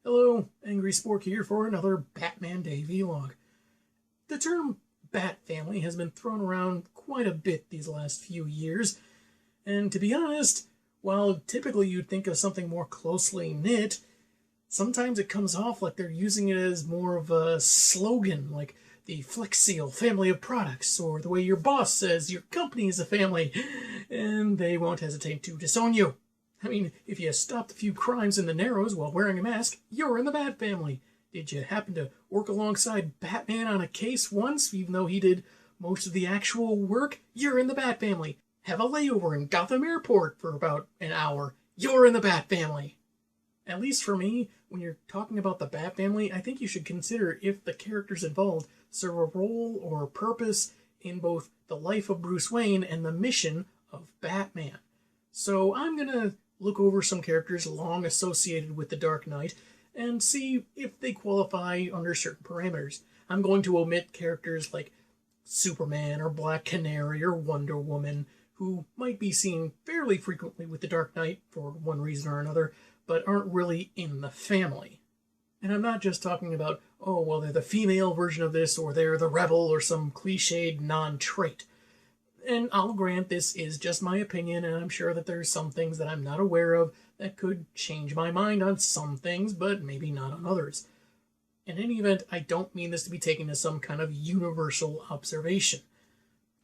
Hello, Angry Spork here for another Batman Day vlog. The term Bat Family has been thrown around quite a bit these last few years, and to be honest, while typically you'd think of something more closely knit, sometimes it comes off like they're using it as more of a slogan, like the Flex Seal family of products, or the way your boss says your company is a family, and they won't hesitate to disown you. I mean, if you stopped a few crimes in the Narrows while wearing a mask, you're in the Bat Family. Did you happen to work alongside Batman on a case once, even though he did most of the actual work? You're in the Bat Family. Have a layover in Gotham Airport for about an hour. You're in the Bat Family. At least for me, when you're talking about the Bat Family, I think you should consider if the characters involved serve a role or purpose in both the life of Bruce Wayne and the mission of Batman. So I'm gonna look over some characters long associated with the Dark Knight and see if they qualify under certain parameters. I'm going to omit characters like Superman or Black Canary or Wonder Woman, who might be seen fairly frequently with the Dark Knight for one reason or another, but aren't really in the family. And I'm not just talking about, oh, well, they're the female version of this, or they're the rebel, or some cliched non-trait. And I'll grant this is just my opinion, and I'm sure that there's some things that I'm not aware of that could change my mind on some things, but maybe not on others. In any event, I don't mean this to be taken as some kind of universal observation.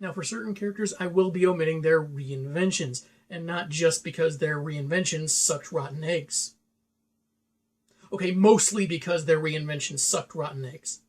Now, for certain characters, I will be omitting their reinventions, and not just because their reinventions sucked rotten eggs. Okay, mostly because their reinventions sucked rotten eggs.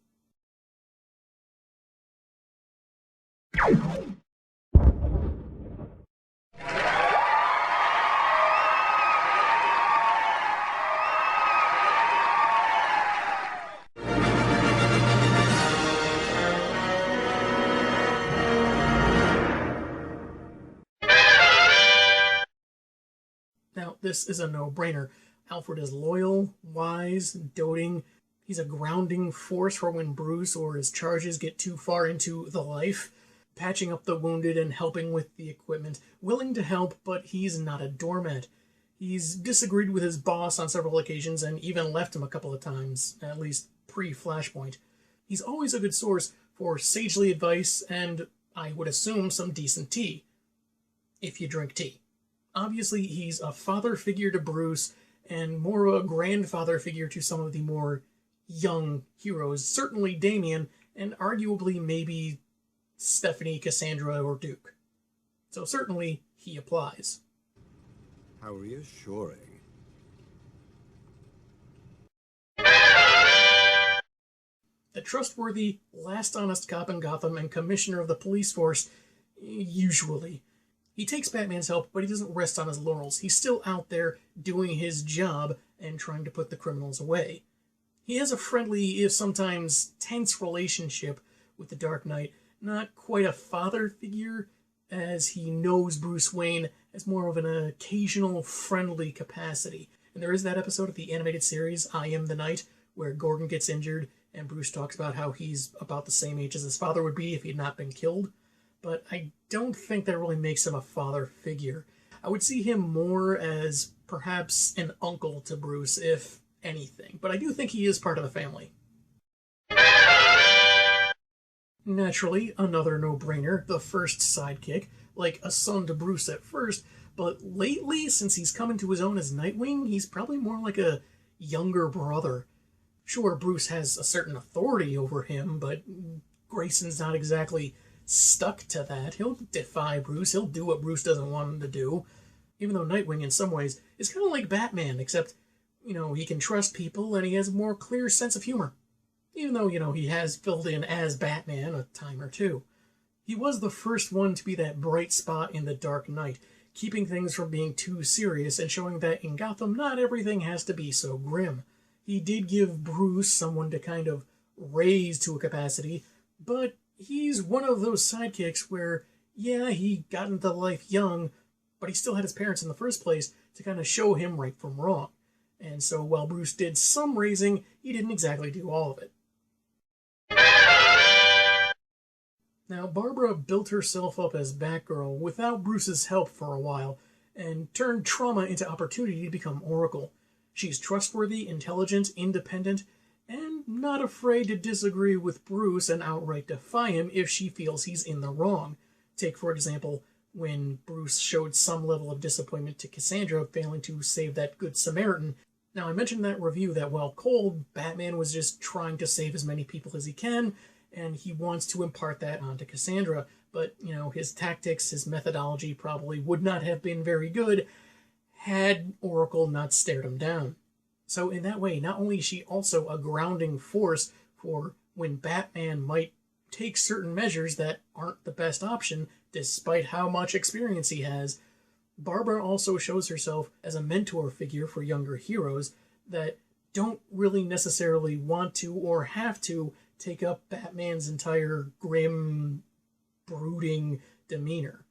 Now, this is a no-brainer. Alfred is loyal, wise, doting. He's a grounding force for when Bruce or his charges get too far into the life, patching up the wounded and helping with the equipment, willing to help, but he's not a doormat. He's disagreed with his boss on several occasions and even left him a couple of times, at least pre-Flashpoint. He's always a good source for sagely advice and, I would assume, some decent tea. If you drink tea. Obviously, he's a father figure to Bruce, and more of a grandfather figure to some of the more young heroes, certainly Damian, and arguably maybe Stephanie, Cassandra, or Duke. So certainly, he applies. How reassuring. A trustworthy, last honest cop in Gotham and commissioner of the police force, usually. He takes Batman's help, but he doesn't rest on his laurels. He's still out there doing his job and trying to put the criminals away. He has a friendly, if sometimes tense, relationship with the Dark Knight. Not quite a father figure, as he knows Bruce Wayne as more of an occasional friendly capacity. And there is that episode of the animated series, I Am the Knight, where Gordon gets injured and Bruce talks about how he's about the same age as his father would be if he had not been killed. But I don't think that really makes him a father figure. I would see him more as perhaps an uncle to Bruce, if anything. But I do think he is part of the family. Naturally, another no-brainer, the first sidekick, like a son to Bruce at first, but lately, since he's come into his own as Nightwing, he's probably more like a younger brother. Sure, Bruce has a certain authority over him, but Grayson's not exactly stuck to that. He'll defy Bruce. He'll do what Bruce doesn't want him to do. Even though Nightwing, in some ways, is kind of like Batman, except, he can trust people and he has a more clear sense of humor. Even though, he has filled in as Batman a time or two. He was the first one to be that bright spot in the Dark Knight, keeping things from being too serious and showing that in Gotham not everything has to be so grim. He did give Bruce someone to kind of raise to a capacity, but he's one of those sidekicks where, yeah, he got into life young, but he still had his parents in the first place to kind of show him right from wrong. And so while Bruce did some raising, he didn't exactly do all of it. Now, Barbara built herself up as Batgirl without Bruce's help for a while, and turned trauma into opportunity to become Oracle. She's trustworthy, intelligent, independent, and not afraid to disagree with Bruce and outright defy him if she feels he's in the wrong. Take, for example, when Bruce showed some level of disappointment to Cassandra failing to save that Good Samaritan. Now, I mentioned in that review that while cold, Batman was just trying to save as many people as he can, and he wants to impart that onto Cassandra. But, his tactics, his methodology probably would not have been very good had Oracle not stared him down. So in that way, not only is she also a grounding force for when Batman might take certain measures that aren't the best option, despite how much experience he has, Barbara also shows herself as a mentor figure for younger heroes that don't really necessarily want to or have to take up Batman's entire grim, brooding demeanor.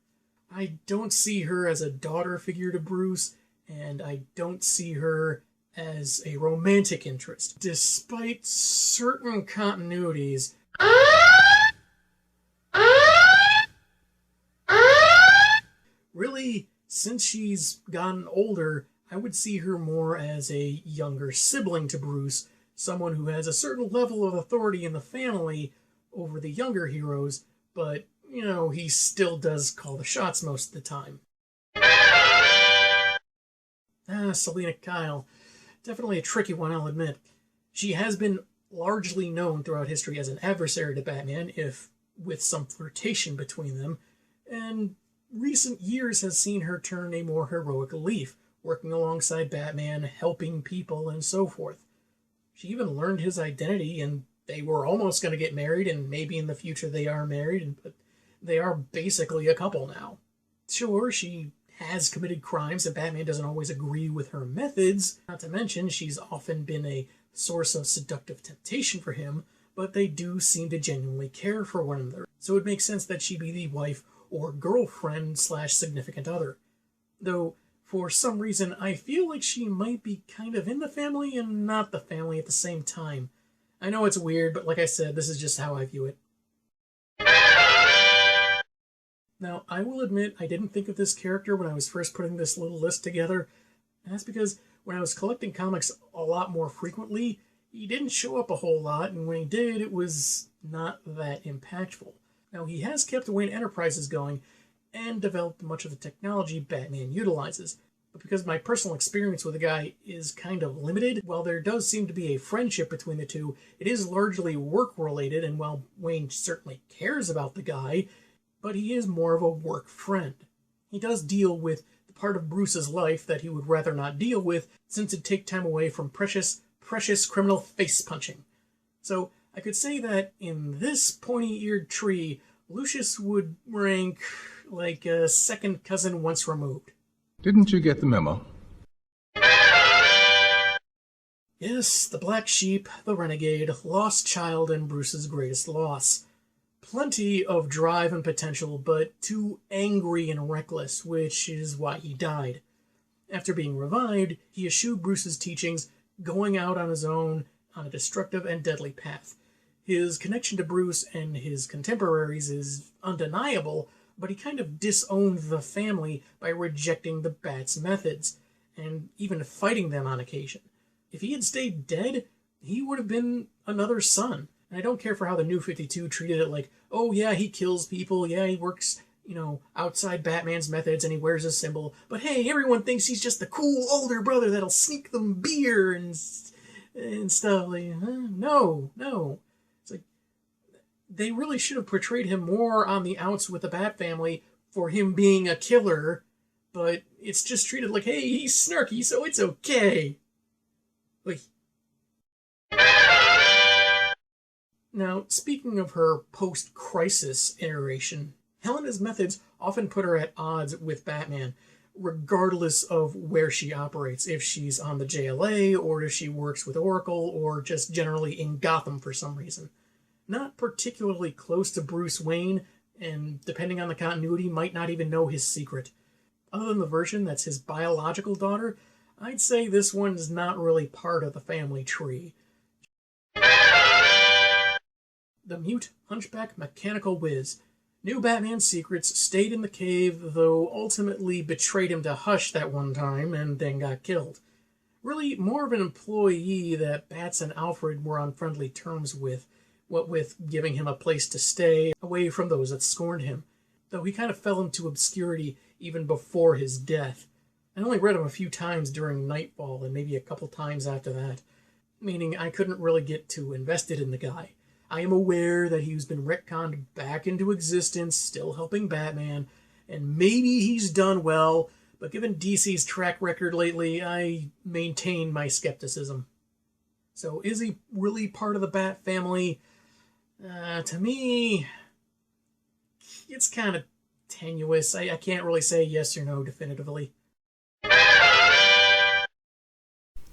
I don't see her as a daughter figure to Bruce, and I don't see her as a romantic interest, despite certain continuities. Really, since she's gotten older, I would see her more as a younger sibling to Bruce, someone who has a certain level of authority in the family over the younger heroes, but, he still does call the shots most of the time. Selena Kyle. Definitely a tricky one, I'll admit. She has been largely known throughout history as an adversary to Batman, if with some flirtation between them, and recent years has seen her turn a more heroic leaf, working alongside Batman, helping people, and so forth. She even learned his identity, and they were almost going to get married, and maybe in the future they are married, but they are basically a couple now. Sure, she has committed crimes, and Batman doesn't always agree with her methods, not to mention she's often been a source of seductive temptation for him, but they do seem to genuinely care for one another, so it makes sense that she be the wife or girlfriend / significant other. Though, for some reason, I feel like she might be kind of in the family and not the family at the same time. I know it's weird, but like I said, this is just how I view it. Now, I will admit I didn't think of this character when I was first putting this little list together, and that's because when I was collecting comics a lot more frequently, he didn't show up a whole lot, and when he did, it was not that impactful. Now, he has kept Wayne Enterprises going and developed much of the technology Batman utilizes, but because my personal experience with the guy is kind of limited, while there does seem to be a friendship between the two, it is largely work-related, and while Wayne certainly cares about the guy, but he is more of a work friend. He does deal with the part of Bruce's life that he would rather not deal with, since it'd take time away from precious criminal face-punching. So I could say that in this pointy-eared tree, Lucius would rank like a second cousin once removed. Didn't you get the memo? Yes, the black sheep, the renegade, lost child, and Bruce's greatest loss. Plenty of drive and potential, but too angry and reckless, which is why he died. After being revived, he eschewed Bruce's teachings, going out on his own on a destructive and deadly path. His connection to Bruce and his contemporaries is undeniable, but he kind of disowned the family by rejecting the Bat's methods, and even fighting them on occasion. If he had stayed dead, he would have been another son. And I don't care for how the New 52 treated it like, oh yeah, he kills people, yeah, he works, outside Batman's methods and he wears a symbol, but hey, everyone thinks he's just the cool older brother that'll sneak them beer and stuff. Like, no. It's like, they really should have portrayed him more on the outs with the Bat family for him being a killer, but it's just treated like, hey, he's snarky, so it's okay. Like, now, speaking of her post-crisis iteration, Helena's methods often put her at odds with Batman, regardless of where she operates, if she's on the JLA, or if she works with Oracle, or just generally in Gotham for some reason. Not particularly close to Bruce Wayne, and depending on the continuity, might not even know his secret. Other than the version that's his biological daughter, I'd say this one's not really part of the family tree. The mute, hunchback, mechanical whiz. Knew Batman's secrets, stayed in the cave, though ultimately betrayed him to Hush that one time, and then got killed. Really more of an employee that Bats and Alfred were on friendly terms with, what with giving him a place to stay away from those that scorned him, though he kind of fell into obscurity even before his death. I only read him a few times during Nightfall and maybe a couple times after that, meaning I couldn't really get too invested in the guy. I am aware that he's been retconned back into existence, still helping Batman, and maybe he's done well, but given DC's track record lately, I maintain my skepticism. So is he really part of the Bat family? To me, it's kind of tenuous. I can't really say yes or no definitively.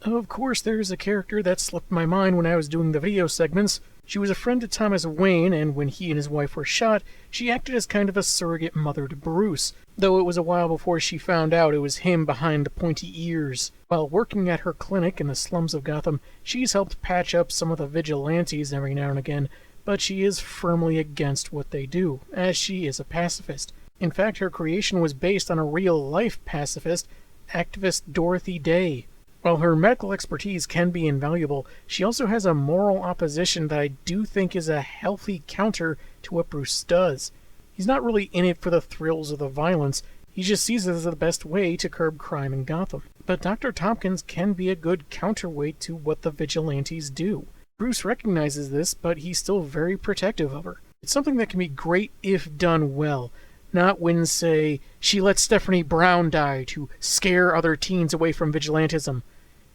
Of course, there's a character that slipped my mind when I was doing the video segments. She was a friend to Thomas Wayne, and when he and his wife were shot, she acted as kind of a surrogate mother to Bruce, though it was a while before she found out it was him behind the pointy ears. While working at her clinic in the slums of Gotham, she's helped patch up some of the vigilantes every now and again, but she is firmly against what they do, as she is a pacifist. In fact, her creation was based on a real-life pacifist, activist Dorothy Day. While her medical expertise can be invaluable, she also has a moral opposition that I do think is a healthy counter to what Bruce does. He's not really in it for the thrills or the violence, he just sees it as the best way to curb crime in Gotham. But Dr. Tompkins can be a good counterweight to what the vigilantes do. Bruce recognizes this, but he's still very protective of her. It's something that can be great if done well, not when, say, she lets Stephanie Brown die to scare other teens away from vigilantism.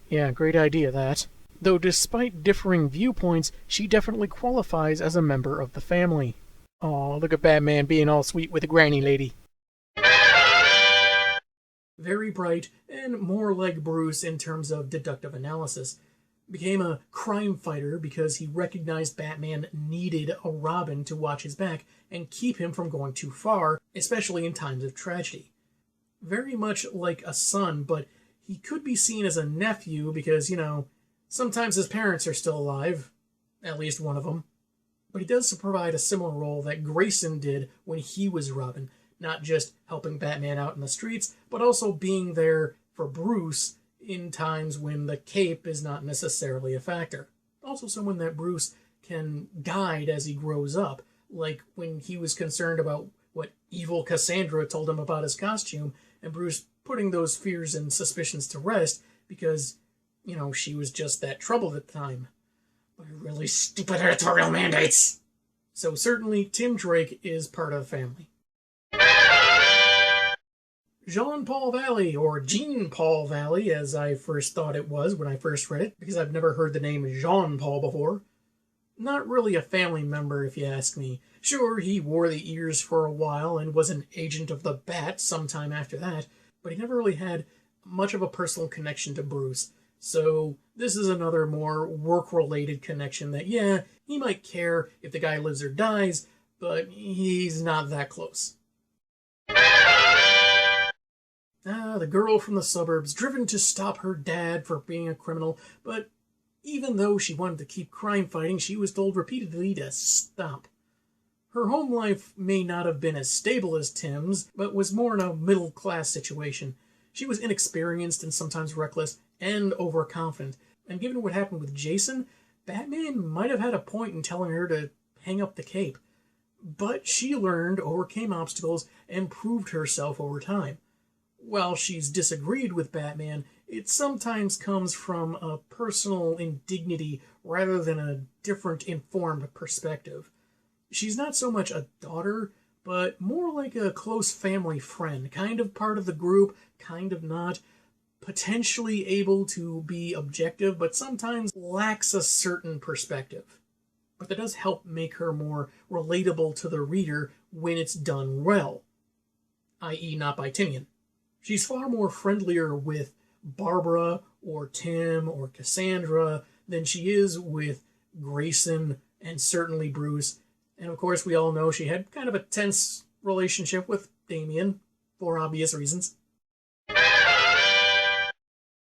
Yeah, great idea, that. Though despite differing viewpoints, she definitely qualifies as a member of the family. Aw, look at Batman being all sweet with the granny lady. Very bright, and more like Bruce in terms of deductive analysis. Became a crime fighter because he recognized Batman needed a Robin to watch his back and keep him from going too far, especially in times of tragedy. Very much like a son, but he could be seen as a nephew because, sometimes his parents are still alive, at least one of them. But he does provide a similar role that Grayson did when he was Robin, not just helping Batman out in the streets, but also being there for Bruce in times when the cape is not necessarily a factor. Also someone that Bruce can guide as he grows up, like when he was concerned about what evil Cassandra told him about his costume, and Bruce putting those fears and suspicions to rest because, she was just that troubled at the time. By really stupid editorial mandates. So certainly Tim Drake is part of the family. Jean-Paul Valley, or Jean-Paul Valley, as I first thought it was when I first read it, because I've never heard the name Jean-Paul before. Not really a family member, if you ask me. Sure, he wore the ears for a while and was an agent of the Bat sometime after that, but he never really had much of a personal connection to Bruce. So this is another more work-related connection that, yeah, he might care if the guy lives or dies, but he's not that close. The girl from the suburbs, driven to stop her dad for being a criminal, but even though she wanted to keep crime fighting, she was told repeatedly to stop. Her home life may not have been as stable as Tim's, but was more in a middle-class situation. She was inexperienced and sometimes reckless and overconfident, and given what happened with Jason, Batman might have had a point in telling her to hang up the cape. But she learned, overcame obstacles, and proved herself over time. While she's disagreed with Batman, it sometimes comes from a personal indignity rather than a different informed perspective. She's not so much a daughter, but more like a close family friend, kind of part of the group, kind of not, potentially able to be objective, but sometimes lacks a certain perspective. But that does help make her more relatable to the reader when it's done well, i.e. not by Tinian. She's far more friendlier with Barbara or Tim or Cassandra than she is with Grayson and certainly Bruce. And of course, we all know she had kind of a tense relationship with Damian for obvious reasons.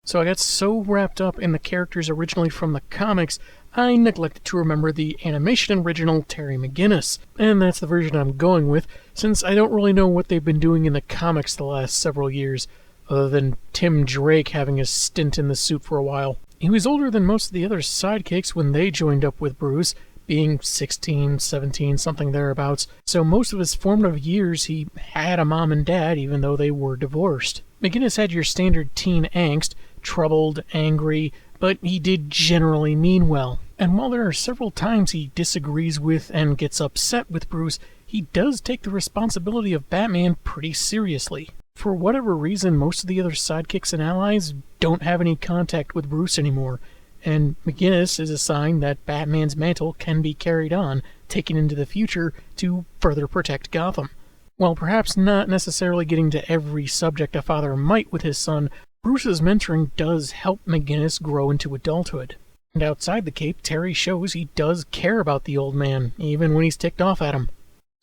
So I got so wrapped up in the characters originally from the comics, I neglected to remember the animation original Terry McGinnis, and that's the version I'm going with, since I don't really know what they've been doing in the comics the last several years. other than Tim Drake having a stint in the suit for a while. He was older than most of the other sidekicks when they joined up with Bruce, being 16, 17, something thereabouts, so most of his formative years he had a mom and dad even though they were divorced. Mcginnis had your standard teen angst, troubled, angry, but he did generally mean well. And while there are several times he disagrees with and gets upset with Bruce, he does take the responsibility of Batman pretty seriously. For whatever reason, most of the other sidekicks and allies don't have any contact with Bruce anymore, and Mcginnis is a sign that Batman's mantle can be carried on, taken into the future to further protect Gotham. While perhaps not necessarily getting to every subject a father might with his son, Bruce's mentoring does help Mcginnis grow into adulthood. And outside the cape, Terry shows he does care about the old man, even when he's ticked off at him.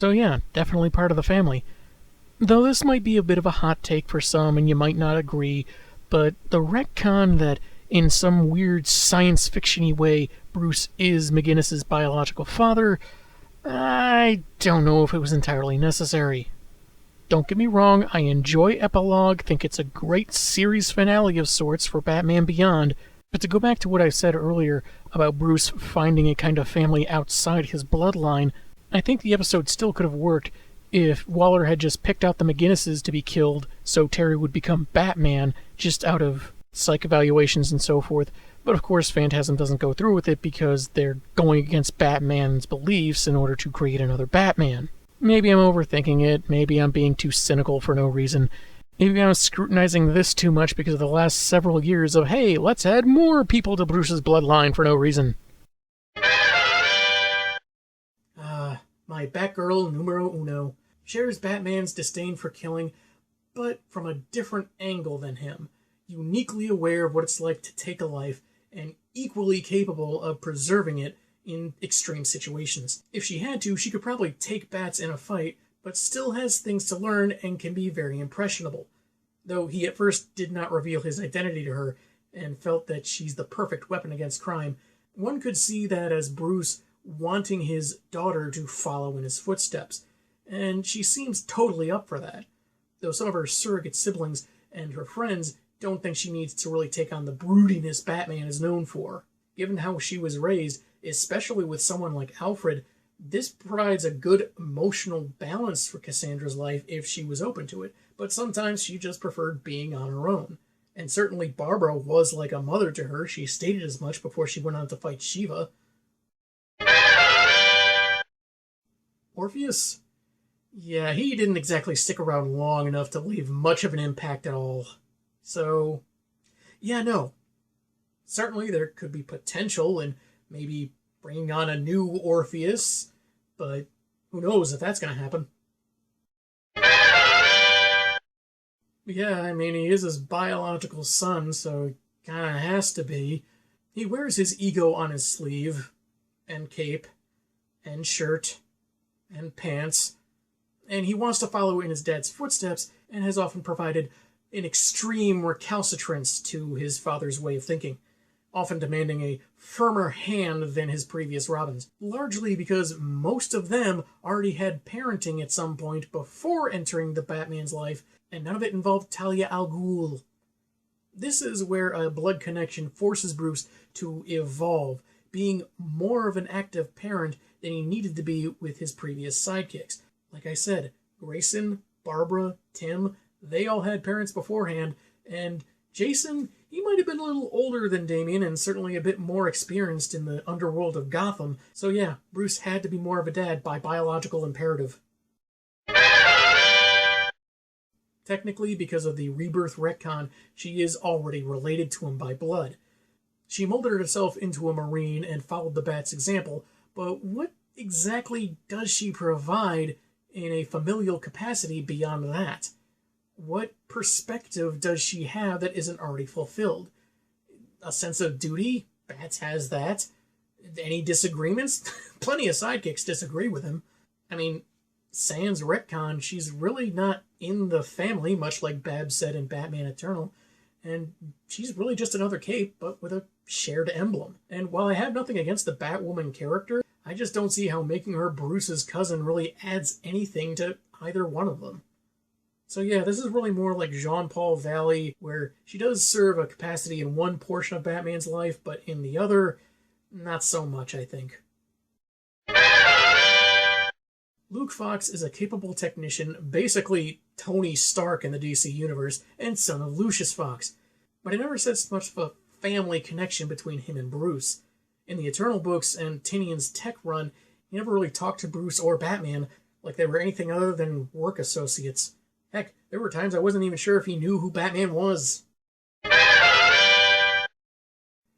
So yeah, definitely part of the family. Though this might be a bit of a hot take for some and you might not agree, but the retcon that in some weird science fiction-y way Bruce is Mcginnis' biological father, I don't know if it was entirely necessary. Don't get me wrong, I enjoy Epilogue, think it's a great series finale of sorts for Batman Beyond, but to go back to what I said earlier about Bruce finding a kind of family outside his bloodline, I think the episode still could have worked if Waller had just picked out the Mcginnises to be killed so Terry would become Batman just out of psych evaluations and so forth. But of course Phantasm doesn't go through with it because they're going against Batman's beliefs in order to create another Batman. Maybe I'm overthinking it, maybe I'm being too cynical for no reason. Maybe I'm scrutinizing this too much because of the last several years of, hey, let's add more people to Bruce's bloodline for no reason. My Batgirl numero uno shares Batman's disdain for killing, but from a different angle than him, uniquely aware of what it's like to take a life and equally capable of preserving it in extreme situations. If she had to, she could probably take bats in a fight, but still has things to learn and can be very impressionable. Though he at first did not reveal his identity to her and felt that she's the perfect weapon against crime, one could see that as Bruce wanting his daughter to follow in his footsteps, and she seems totally up for that, though some of her surrogate siblings and her friends don't think she needs to really take on the broodiness Batman is known for. Given how she was raised, especially with someone like Alfred, this provides a good emotional balance for Cassandra's life if she was open to it, but sometimes she just preferred being on her own. And certainly Barbara was like a mother to her. She stated as much before she went on to fight Shiva. Orpheus? Yeah, he didn't exactly stick around long enough to leave much of an impact at all. So, yeah, no. Certainly there could be potential in maybe bringing on a new Orpheus, but who knows if that's going to happen. Yeah, I mean, he is his biological son, so it kind of has to be. He wears his ego on his sleeve, and cape, and shirt, and pants, and he wants to follow in his dad's footsteps and has often provided an extreme recalcitrance to his father's way of thinking, often demanding a firmer hand than his previous Robins, largely because most of them already had parenting at some point before entering the Batman's life, and none of it involved Talia al Ghul. This is where a blood connection forces Bruce to evolve, being more of an active parent than he needed to be with his previous sidekicks. Like I said, Grayson, Barbara, Tim, they all had parents beforehand, and Jason, he might have been a little older than Damian and certainly a bit more experienced in the underworld of Gotham, so yeah, Bruce had to be more of a dad by biological imperative. Technically, because of the rebirth retcon, she is already related to him by blood. She molded herself into a Marine and followed the Bat's example, but what exactly does she provide in a familial capacity beyond that? What perspective does she have that isn't already fulfilled? A sense of duty? Bats has that. Any disagreements? Plenty of sidekicks disagree with him. I mean, sans retcon, she's really not in the family, much like Babs said in Batman Eternal, and she's really just another cape, but with a shared emblem. And while I have nothing against the Batwoman character, I just don't see how making her Bruce's cousin really adds anything to either one of them. So yeah, this is really more like Jean-Paul Valley, where she does serve a capacity in one portion of Batman's life, but in the other, not so much, I think. Luke Fox is a capable technician, basically Tony Stark in the DC Universe, and son of Lucius Fox. But I never sensed much of a family connection between him and Bruce. In the Eternal books and Tinian's tech run, he never really talked to Bruce or Batman like they were anything other than work associates. Heck, there were times I wasn't even sure if he knew who Batman was.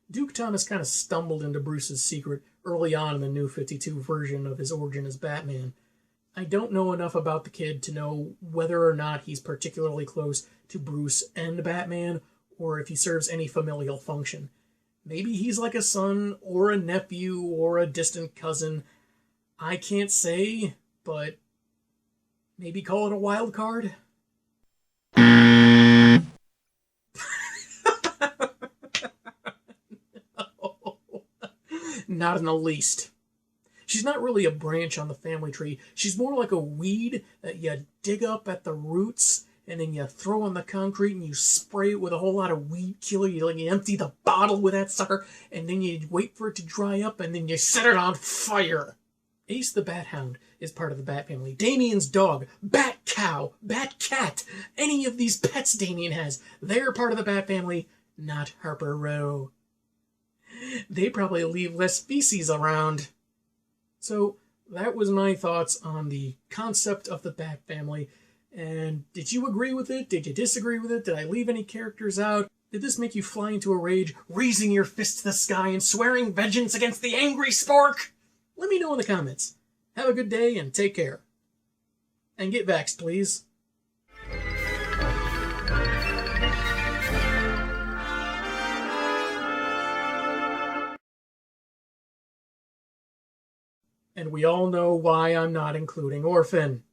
Duke Thomas kind of stumbled into Bruce's secret early on in the New 52 version of his origin as Batman. I don't know enough about the kid to know whether or not he's particularly close to Bruce and Batman, or if he serves any familial function. Maybe he's like a son, or a nephew, or a distant cousin. I can't say, but maybe call it a wild card? No. Not in the least. She's not really a branch on the family tree. She's more like a weed that you dig up at the roots and then you throw on the concrete and you spray it with a whole lot of weed killer. You empty the bottle with that sucker and then you wait for it to dry up and then you set it on fire. Ace the Bat Hound is part of the Bat family. Damien's dog, Bat Cow, Bat Cat, any of these pets Damien has, they're part of the Bat family, not Harper Row. They probably leave less feces around. So that was my thoughts on the concept of the Bat family. And did you agree with it? Did you disagree with it? Did I leave any characters out? Did this make you fly into a rage, raising your fist to the sky and swearing vengeance against the angry spork? Let me know in the comments. Have a good day and take care. And get vaxxed, please. And we all know why I'm not including Orphan.